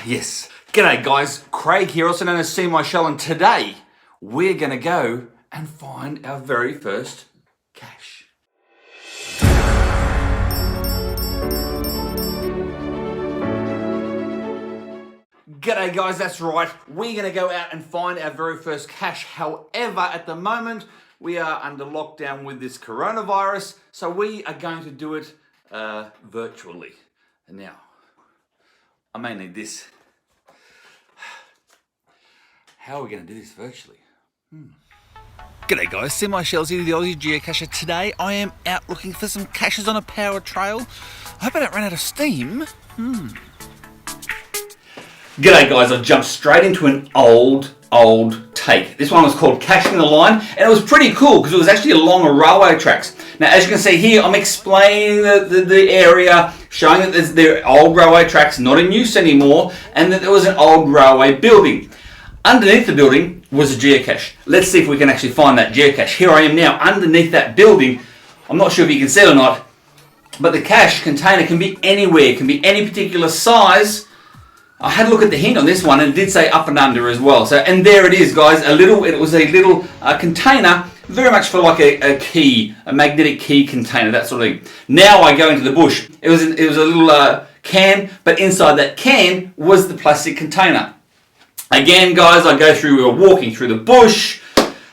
Yes. G'day guys, Craig here, also known as Seemyshell, and today we're going to go and find our very first cache. G'day guys, that's right, we're going to go out and find our very first cache. However, at the moment we are under lockdown with this coronavirus, so we are going to do it virtually. And now, I may need this. How are we going to do this virtually? G'day guys, Seemyshell's here, the Aussie Geocacher. Today I am out looking for some caches on a power trail. I hope I don't run out of steam. G'day guys, I jumped straight into an old take. This one was called Caching the Line, and it was pretty cool because it was actually along a railway tracks. Now as you can see here, I'm explaining the area, showing that there are old railway tracks, not in use anymore, and that there was an old railway building. Underneath the building was a geocache. Let's see if we can actually find that geocache. Here I am now underneath that building. I'm not sure if you can see it or not, but the cache container can be anywhere, it can be any particular size. I had a look at the hint on this one and it did say up and under as well. So, and there it is guys, it was a little container, very much for like a key, a magnetic key container, that sort of thing. Now I go into the bush. It was a little can, but inside that can was the plastic container. Again guys, we were walking through the bush,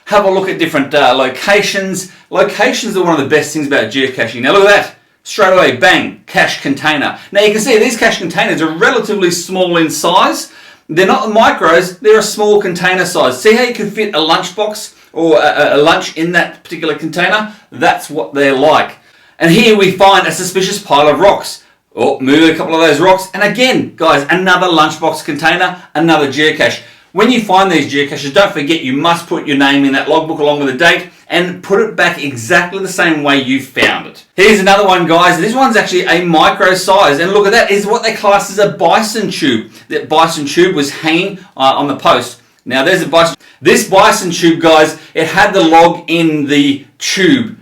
have a look at different locations. Locations are one of the best things about geocaching. Now look at that, straight away, bang, cache container. Now you can see these cache containers are relatively small in size. They're not micros, they're a small container size. See how you can fit a lunchbox or a lunch in that particular container? That's what they're like. And here we find a suspicious pile of rocks. Oh, move a couple of those rocks, and again, guys, another lunchbox container, another geocache. When you find these geocaches, don't forget you must put your name in that logbook along with the date and put it back exactly the same way you found it. Here's another one, guys. This one's actually a micro size, and look at that, is what they class as a bison tube. That bison tube was hanging on the post. Now there's a bison. This bison tube, guys, it had the log in the tube.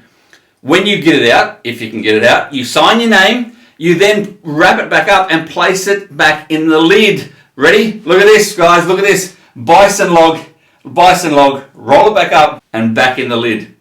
When you get it out, if you can get it out, you sign your name. You then wrap it back up and place it back in the lid. Ready? Look at this, guys. Look at this. Bison log, roll it back up and back in the lid.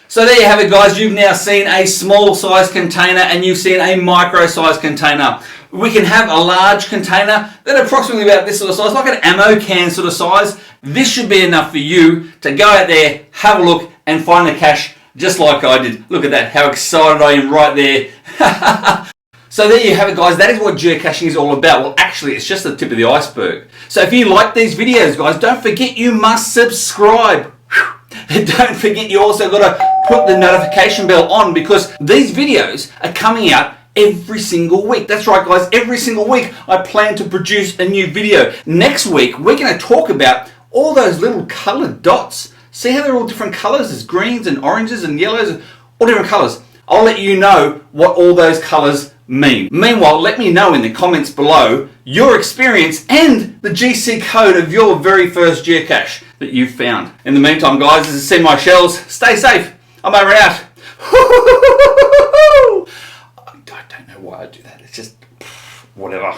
So there you have it, guys. You've now seen a small size container and you've seen a micro size container. We can have a large container that approximately about this sort of size, like an ammo can sort of size. This should be enough for you to go out there, have a look and find a cache just like I did. Look at that, how excited I am right there. So there you have it, guys. That is what geocaching is all about. Well, actually, it's just the tip of the iceberg. So if you like these videos, guys, don't forget you must subscribe. Don't forget you also got to put the notification bell on because these videos are coming out every single week. That's right, guys. Every single week, I plan to produce a new video. Next week, we're going to talk about all those little colored dots. See how they're all different colors? There's greens and oranges and yellows, all different colors. I'll let you know what all those colors mean. Meanwhile, let me know in the comments below your experience and the GC code of your very first geocache that you found. In the meantime, guys, this is Seemyshell's. Stay safe. I'm over and out. I don't know why I do that. It's just whatever.